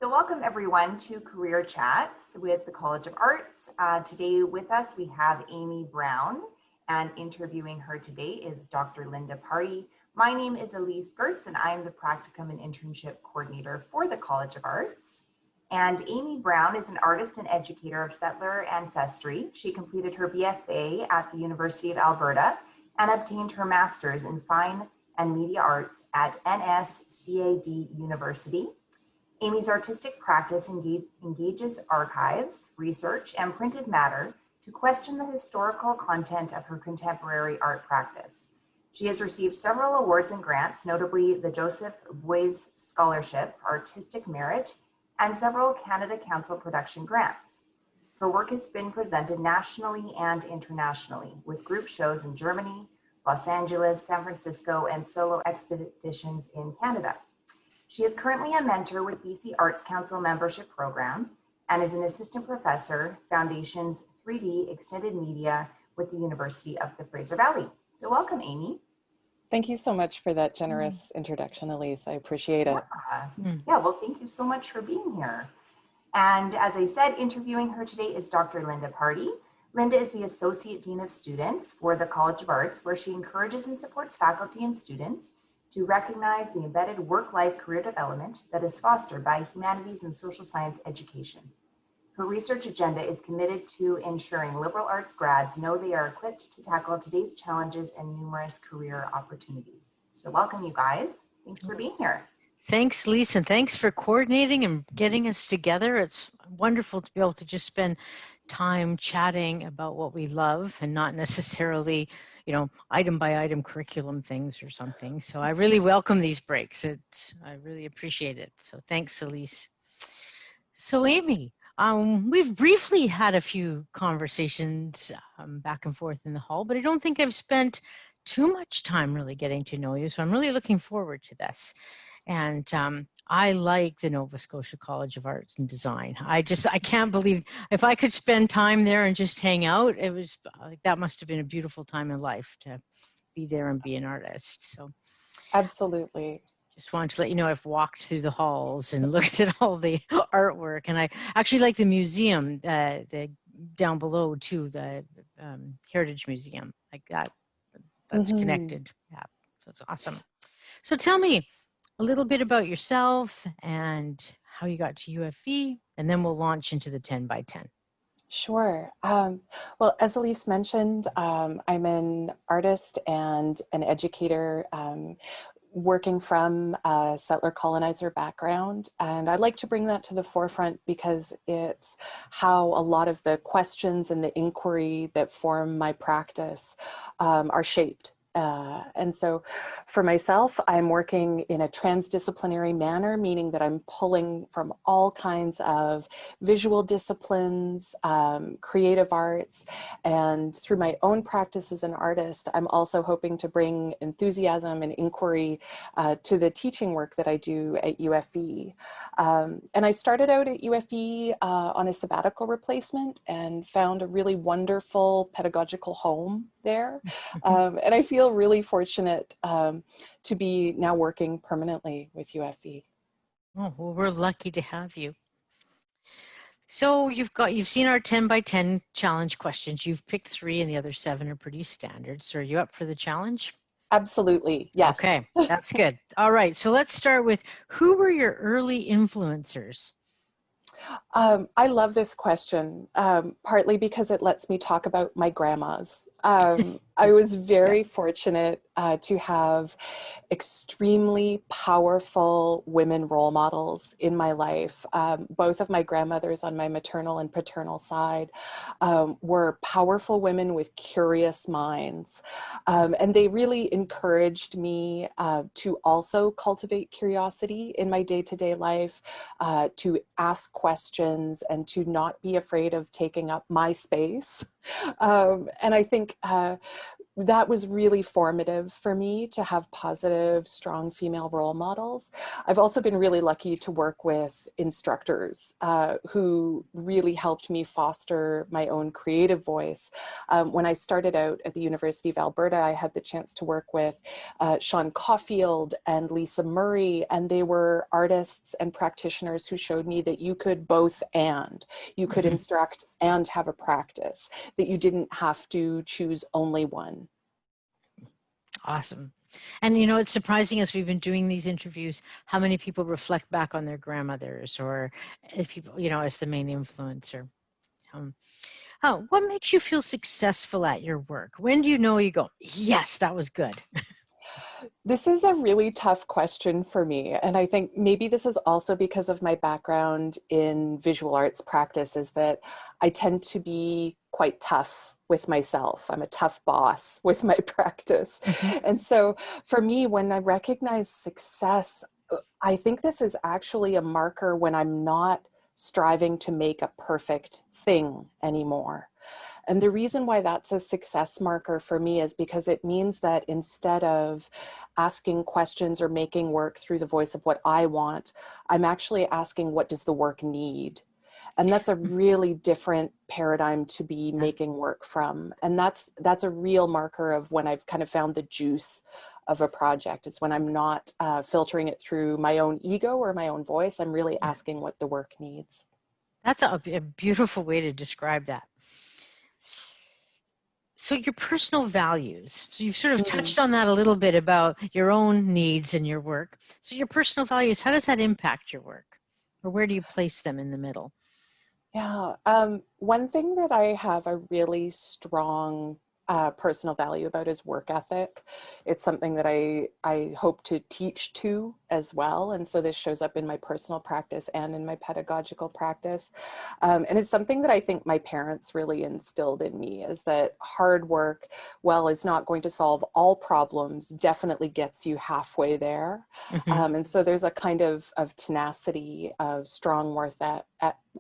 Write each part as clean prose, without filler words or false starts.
So welcome everyone to Career Chats with the College of Arts. Today with us we have Aimee Brown, and interviewing her today is Dr. Linda Party. My name is Elise Gertz and I'm the Practicum and Internship Coordinator for the College of Arts. And Aimee Brown is an artist and educator of settler ancestry. She completed her BFA at the University of Alberta and obtained her master's in Fine and Media Arts at NSCAD University. Aimee's artistic practice engages archives, research, and printed matter to question the historical content of her contemporary art practice. She has received several awards and grants, notably the Joseph Boys Scholarship, Artistic Merit, and several Canada Council production grants. Her work has been presented nationally and internationally with group shows in Germany, Los Angeles, San Francisco, and solo expeditions in Canada. She is currently a mentor with BC Arts Council membership program and is an assistant professor, Foundation's 3D Extended Media with the University of the Fraser Valley. So welcome, Aimee. Thank you so much for that generous introduction, Elise. I appreciate it. Yeah, well, thank you so much for being here. And as I said, interviewing her today is Dr. Linda Party. Linda is the Associate Dean of Students for the College of Arts, where she encourages and supports faculty and students to recognize the embedded work-life career development that is fostered by humanities and social science education. Her research agenda is committed to ensuring liberal arts grads know they are equipped to tackle today's challenges and numerous career opportunities. So welcome, you guys. Thanks for being here. Thanks, Lisa, and thanks for coordinating and getting us together. It's wonderful to be able to just spend time chatting about what we love and not necessarily, item by item curriculum things or something. So I really welcome these breaks. I really appreciate it. So thanks, Elise. So Aimee, we've briefly had a few conversations back and forth in the hall, but I don't think I've spent too much time really getting to know you. So I'm really looking forward to this. And I like the Nova Scotia College of Arts and Design. I can't believe if I could spend time there and just hang out, it was like that must have been a beautiful time in life to be there and be an artist. So absolutely. Just wanted to let you know I've walked through the halls and looked at all the artwork, and I actually like the museum, the down below too, the Heritage Museum, like that's connected. Yeah, so it's awesome. So tell me a little bit about yourself and how you got to UFE, and then we'll launch into the 10 by 10. Sure. Well, as Elise mentioned, I'm an artist and an educator working from a settler colonizer background. And I like to bring that to the forefront because it's how a lot of the questions and the inquiry that form my practice are shaped. And so for myself, I'm working in a transdisciplinary manner, meaning that I'm pulling from all kinds of visual disciplines, creative arts, and through my own practice as an artist, I'm also hoping to bring enthusiasm and inquiry to the teaching work that I do at UFE. And I started out at UFE on a sabbatical replacement and found a really wonderful pedagogical home there. And I feel really fortunate to be now working permanently with UFE. Oh, well, we're lucky to have you. So you've seen our 10 by 10 challenge questions. You've picked 3 and the other 7 are pretty standard. So are you up for the challenge? Absolutely, yes. Okay, that's good. All right, so let's start with, who were your early influencers? I love this question, partly because it lets me talk about my grandmas. I was very fortunate to have extremely powerful women role models in my life. Both of my grandmothers on my maternal and paternal side were powerful women with curious minds. And they really encouraged me to also cultivate curiosity in my day-to-day life, to ask questions and to not be afraid of taking up my space. And I think that was really formative for me to have positive, strong female role models. I've also been really lucky to work with instructors who really helped me foster my own creative voice. When I started out at the University of Alberta, I had the chance to work with Sean Caulfield and Lisa Murray, and they were artists and practitioners who showed me that you could both and. You could instruct and have a practice, that you didn't have to choose only one. Awesome. And you know, it's surprising as we've been doing these interviews, how many people reflect back on their grandmothers or as people, you know, as the main influencer. Oh, what makes you feel successful at your work? When do you know you go, yes, that was good? This is a really tough question for me. And I think maybe this is also because of my background in visual arts practice, is that I tend to be quite tough with myself. I'm a tough boss with my practice. And so for me, when I recognize success, I think this is actually a marker when I'm not striving to make a perfect thing anymore. And the reason why that's a success marker for me is because it means that instead of asking questions or making work through the voice of what I want, I'm actually asking, what does the work need? And that's a really different paradigm to be making work from. And that's a real marker of when I've kind of found the juice of a project. It's when I'm not filtering it through my own ego or my own voice. I'm really asking what the work needs. That's a beautiful way to describe that. So your personal values, so you've sort of touched on that a little bit about your own needs and your work. So your personal values, how does that impact your work? Or where do you place them in the middle? Yeah, one thing that I have a really strong personal value about is work ethic. It's something that I hope to teach to as well. And so this shows up in my personal practice and in my pedagogical practice. And it's something that I think my parents really instilled in me, is that hard work, well, is not going to solve all problems, definitely gets you halfway there. And so there's a kind of tenacity, of strong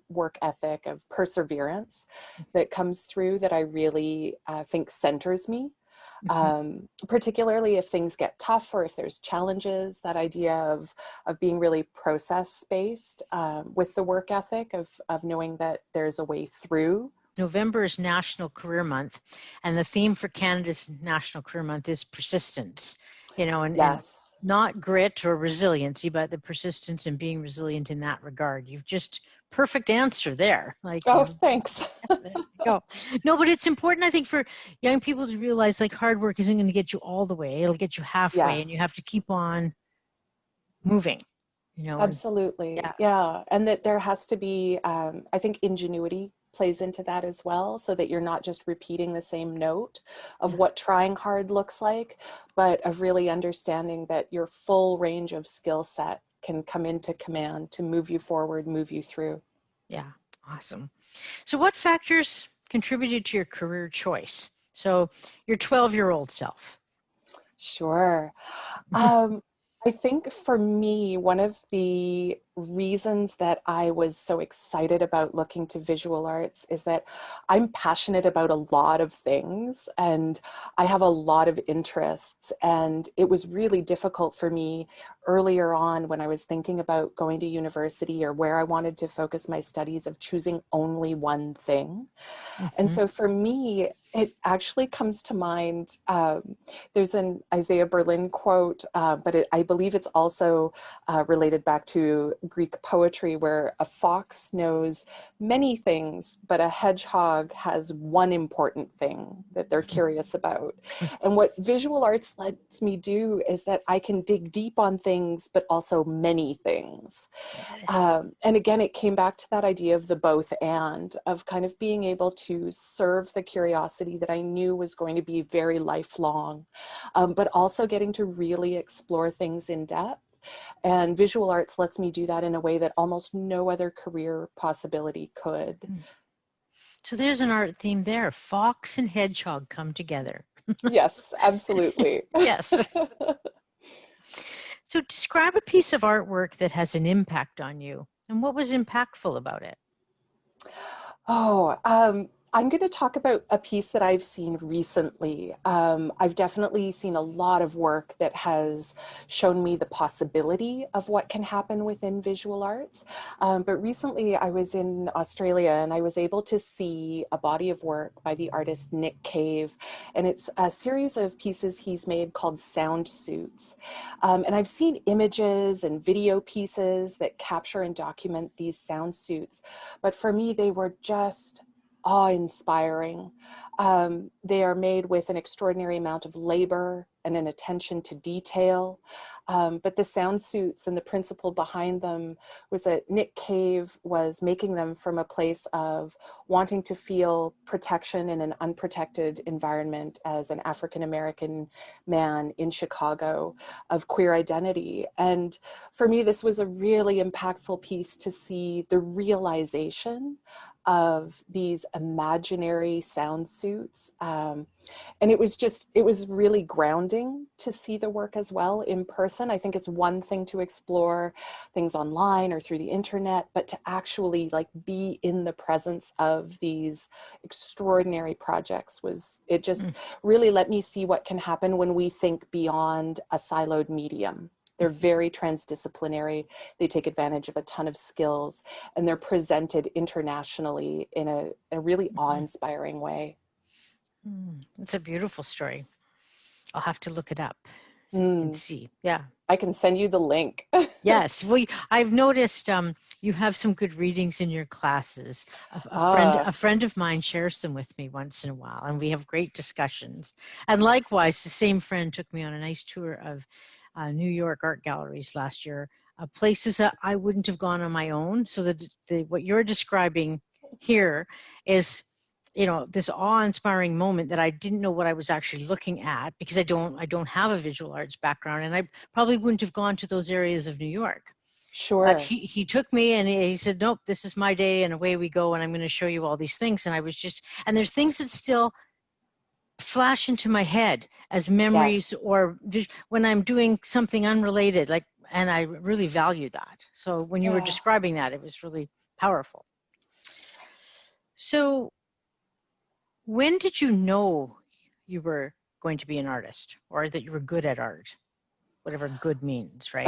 work ethic, of perseverance that comes through that I really think centers me. Particularly if things get tough or if there's challenges, that idea of being really process-based with the work ethic of knowing that there's a way through. November is National Career Month, and the theme for Canada's National Career Month is persistence, you know, and not grit or resiliency, but the persistence and being resilient in that regard. You've just perfect answer there. Like, oh, thanks. There you go. No, but it's important, I think, for young people to realize like hard work isn't going to get you all the way. It'll get you halfway, and you have to keep on moving. You know, absolutely. Yeah. And that there has to be, I think ingenuity plays into that as well, so that you're not just repeating the same note of what trying hard looks like, but of really understanding that your full range of skill set can come into command to move you forward, move you through. Yeah, awesome. So what factors contributed to your career choice? So your 12-year-old self. Sure. I think for me, one of the reasons that I was so excited about looking to visual arts is that I'm passionate about a lot of things and I have a lot of interests. And it was really difficult for me earlier on when I was thinking about going to university or where I wanted to focus my studies, of choosing only one thing. And so for me, it actually comes to mind, there's an Isaiah Berlin quote, but I believe it's also related back to Greek poetry, where a fox knows many things, but a hedgehog has one important thing that they're curious about. And what visual arts lets me do is that I can dig deep on things, but also many things. And again, it came back to that idea of the both and, of kind of being able to serve the curiosity that I knew was going to be very lifelong, but also getting to really explore things in depth. And visual arts lets me do that in a way that almost no other career possibility could. So there's an art theme there. Fox and hedgehog come together. Yes, absolutely. Yes. So describe a piece of artwork that has an impact on you, and what was impactful about it? Oh, I'm going to talk about a piece that I've seen recently. I've definitely seen a lot of work that has shown me the possibility of what can happen within visual arts. But recently I was in Australia and I was able to see a body of work by the artist Nick Cave. And it's a series of pieces he's made called Sound Suits. And I've seen images and video pieces that capture and document these sound suits. But for me, they were just awe-inspiring. They are made with an extraordinary amount of labor and an attention to detail. But the sound suits and the principle behind them was that Nick Cave was making them from a place of wanting to feel protection in an unprotected environment as an African-American man in Chicago of queer identity. And for me, this was a really impactful piece to see the realization of these imaginary sound suits. And it was really grounding to see the work as well in person. I think it's one thing to explore things online or through the internet, but to actually like be in the presence of these extraordinary projects it just really let me see what can happen when we think beyond a siloed medium. They're very transdisciplinary. They take advantage of a ton of skills, and they're presented internationally in a really awe-inspiring way. It's a beautiful story. I'll have to look it up and see. Yeah. I can send you the link. Yes. Well, I've noticed you have some good readings in your classes. A friend of mine shares them with me once in a while, and we have great discussions. And likewise, the same friend took me on a nice tour of New York art galleries last year, places that I wouldn't have gone on my own. So that what you're describing here is, this awe-inspiring moment that I didn't know what I was actually looking at, because I don't have a visual arts background, and I probably wouldn't have gone to those areas of New York. Sure. But he took me and he said, nope, this is my day, and away we go, and I'm going to show you all these things. And and there's things that still flash into my head as memories, yes, or when I'm doing something unrelated, and I really value that. So when you were describing that, it was really powerful. So when did you know you were going to be an artist, or that you were good at art? Whatever good means, right?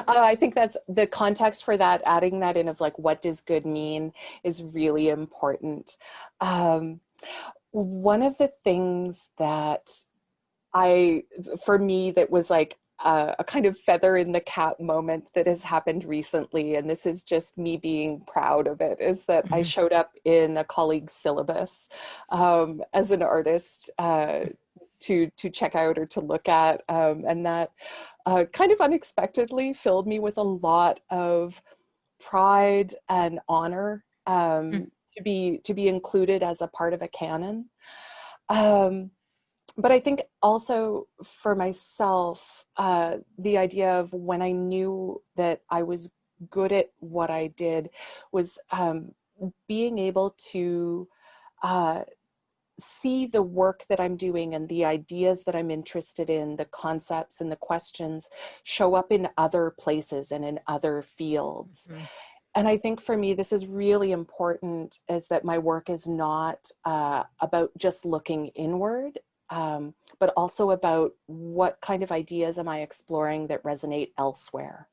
I think that's the context for that, adding that in of like, what does good mean is really important. One of the things that for me, that was like a kind of feather in the cap moment that has happened recently, and this is just me being proud of it, is that I showed up in a colleague's syllabus as an artist to check out or to look at, and that kind of unexpectedly filled me with a lot of pride and honor to be included as a part of a canon. But I think also for myself, the idea of when I knew that I was good at what I did was being able to see the work that I'm doing and the ideas that I'm interested in, the concepts and the questions show up in other places and in other fields. And I think for me, this is really important, is that my work is not about just looking inward, but also about what kind of ideas am I exploring that resonate elsewhere.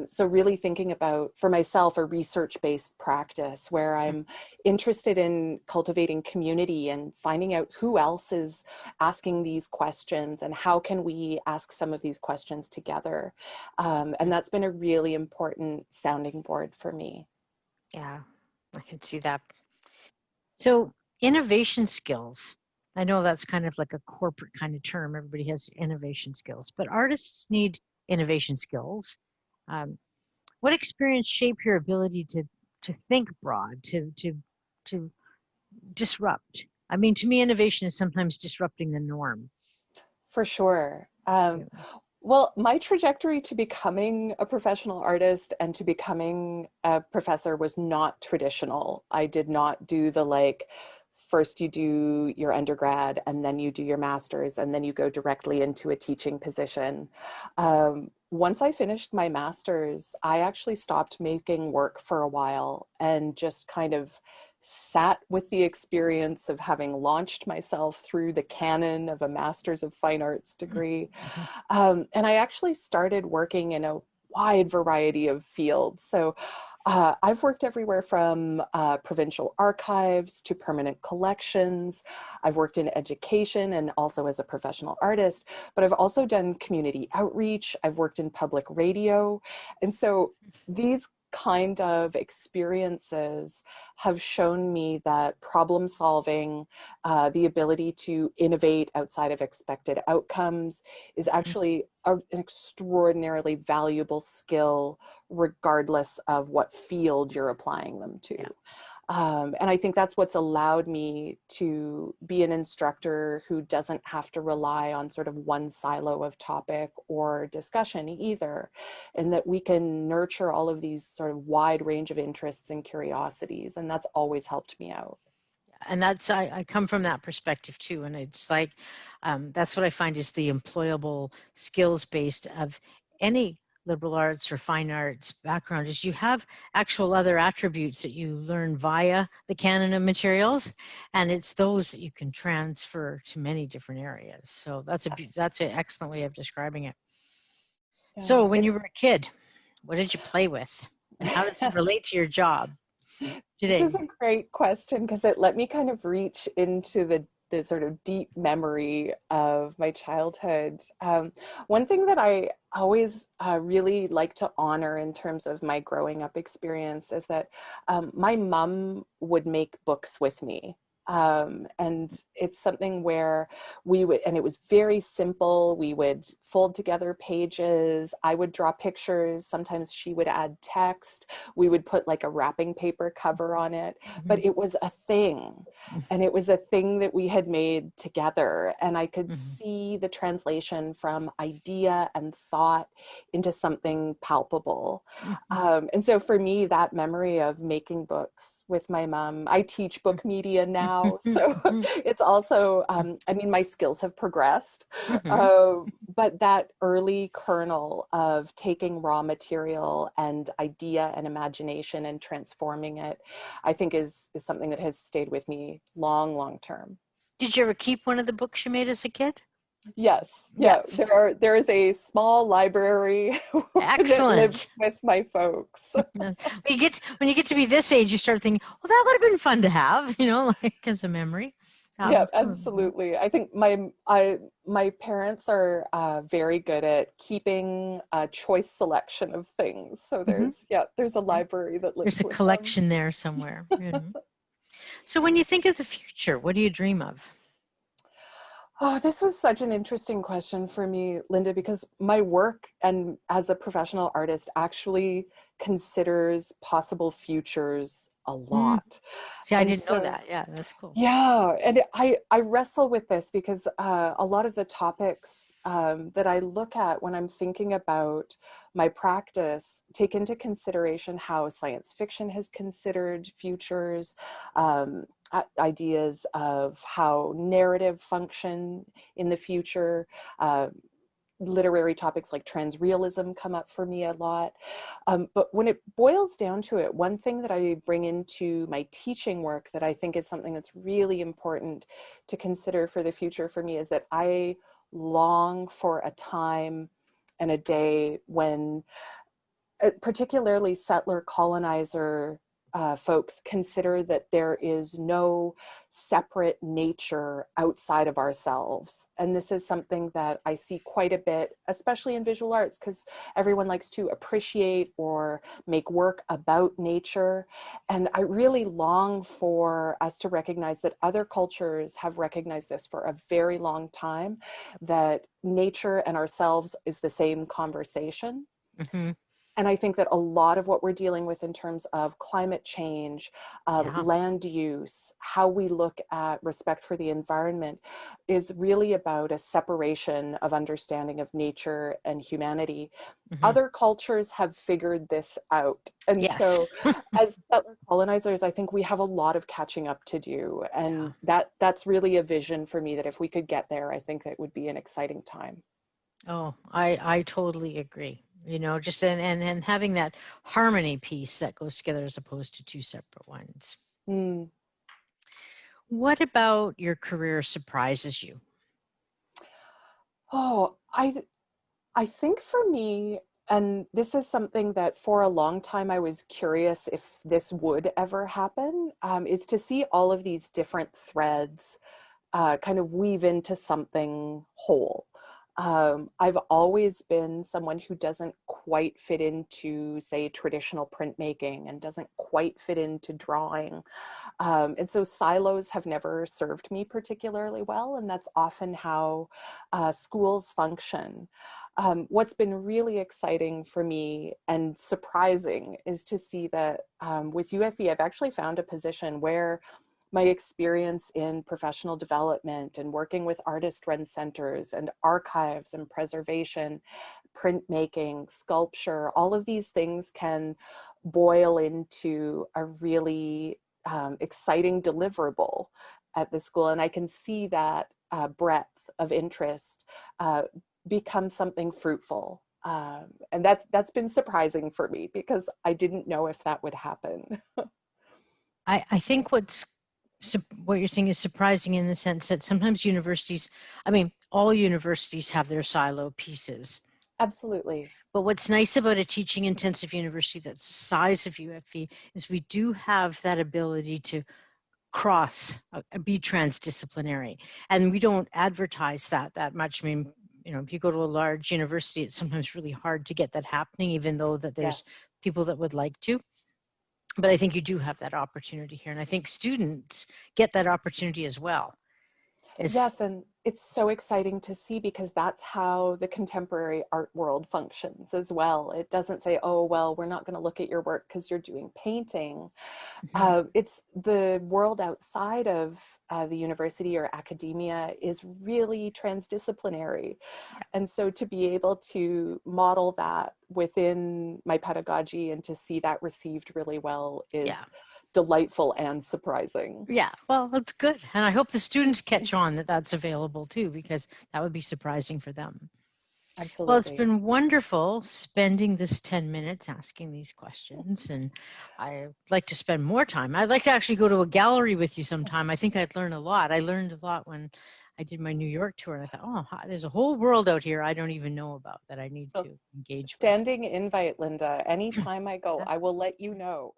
So really thinking about, for myself, a research-based practice where I'm interested in cultivating community and finding out who else is asking these questions and how can we ask some of these questions together. And that's been a really important sounding board for me. Yeah, I can see that. So innovation skills, I know that's kind of like a corporate kind of term. Everybody has innovation skills, but artists need innovation skills. What experience shaped your ability to think broad, to disrupt? I mean, to me, innovation is sometimes disrupting the norm. For sure. Well, my trajectory to becoming a professional artist and to becoming a professor was not traditional. I did not do the first you do your undergrad and then you do your master's and then you go directly into a teaching position. Once I finished my master's, I actually stopped making work for a while and just kind of sat with the experience of having launched myself through the canon of a Master's of Fine Arts degree. And I actually started working in a wide variety of fields. So I've worked everywhere from provincial archives to permanent collections. I've worked in education and also as a professional artist, but I've also done community outreach. I've worked in public radio. And so these kind of experiences have shown me that problem solving, the ability to innovate outside of expected outcomes is actually an extraordinarily valuable skill, regardless of what field you're applying them to. Yeah. And I think that's what's allowed me to be an instructor who doesn't have to rely on sort of one silo of topic or discussion either, and that we can nurture all of these sort of wide range of interests and curiosities. And that's always helped me out. And that's, I come from that perspective too. And it's like, that's what I find is the employable skills based of any liberal arts or fine arts background is you have actual other attributes that you learn via the canon of materials, and it's those that you can transfer to many different areas. So that's an excellent way of describing it. Yeah, so when you were a kid, what did you play with, and how does it relate to your job today? This is a great question because it let me kind of reach into the sort of deep memory of my childhood. One thing that I always really like to honor in terms of my growing up experience is that my mom would make books with me. And it's something where we would, and it was very simple. We would fold together pages. I would draw pictures. Sometimes she would add text. We would put like a wrapping paper cover on it, but it was a thing. And it was a thing that we had made together. And I could see the translation from idea and thought into something palpable. And so for me, that memory of making books with my mom, I teach book media now. So it's also, I mean, my skills have progressed, but that early kernel of taking raw material and idea and imagination and transforming it, I think is something that has stayed with me long term. Did you ever keep one of the books you made as a kid? Yes. Yeah. There is a small library that lives with my folks. When you get to be this age, you start thinking, well, that would have been fun to have, like as a memory. Yeah, absolutely. I think my parents are very good at keeping a choice selection of things. So there's a library that lives. There's a collection there somewhere. So when you think of the future, what do you dream of? Oh, this was such an interesting question for me, Linda, because my work and as a professional artist actually considers possible futures a lot. See, I didn't know that. Yeah, that's cool. Yeah, and I wrestle with this because a lot of the topics that I look at when I'm thinking about my practice take into consideration how science fiction has considered futures, ideas of how narrative function in the future. Literary topics like transrealism come up for me a lot. But when it boils down to it, one thing that I bring into my teaching work that I think is something that's really important to consider for the future for me is that I long for a time and a day when particularly settler colonizer folks consider that there is no separate nature outside of ourselves. And this is something that I see quite a bit, especially in visual arts, because everyone likes to appreciate or make work about nature. And I really long for us to recognize that other cultures have recognized this for a very long time, that nature and ourselves is the same conversation. And I think that a lot of what we're dealing with in terms of climate change, land use, how we look at respect for the environment is really about a separation of understanding of nature and humanity. Other cultures have figured this out. And so as settler colonizers, I think we have a lot of catching up to do. And that's really a vision for me, that if we could get there, I think that would be an exciting time. Oh, I totally agree. Just and having that harmony piece that goes together as opposed to two separate ones. What about your career surprises you? Oh, I think for me, and this is something that for a long time I was curious if this would ever happen, is to see all of these different threads kind of weave into something whole. I've always been someone who doesn't quite fit into, say, traditional printmaking and doesn't quite fit into drawing. And so silos have never served me particularly well, and that's often how schools function. What's been really exciting for me and surprising is to see that with UFE, I've actually found a position where my experience in professional development and working with artist-run centers and archives and preservation, printmaking, sculpture, all of these things can boil into a really exciting deliverable at the school. And I can see that breadth of interest become something fruitful. And that's been surprising for me because I didn't know if that would happen. I think what you're saying is surprising in the sense that sometimes universities, I mean, all universities have their silo pieces. Absolutely. But what's nice about a teaching intensive university that's the size of UFE is we do have that ability to be transdisciplinary. And we don't advertise that much. I mean, you know, if you go to a large university, it's sometimes really hard to get that happening, even though that there's people that would like to. But I think you do have that opportunity here. And I think students get that opportunity as well. Yes, and it's so exciting to see because that's how the contemporary art world functions as well. It doesn't say, oh, well, we're not going to look at your work because you're doing painting. It's the world outside of the university or academia is really transdisciplinary. And so to be able to model that within my pedagogy and to see that received really well is delightful and surprising. Yeah, well, that's good. And I hope the students catch on that that's available too, because that would be surprising for them. Absolutely. Well, it's been wonderful spending this 10 minutes asking these questions. And I'd like to spend more time. I'd like to actually go to a gallery with you sometime. I think I'd learn a lot. I learned a lot when I did my New York tour. And I thought, oh, there's a whole world out here I don't even know about that I need to engage with. Standing invite, Linda. Anytime I go, I will let you know.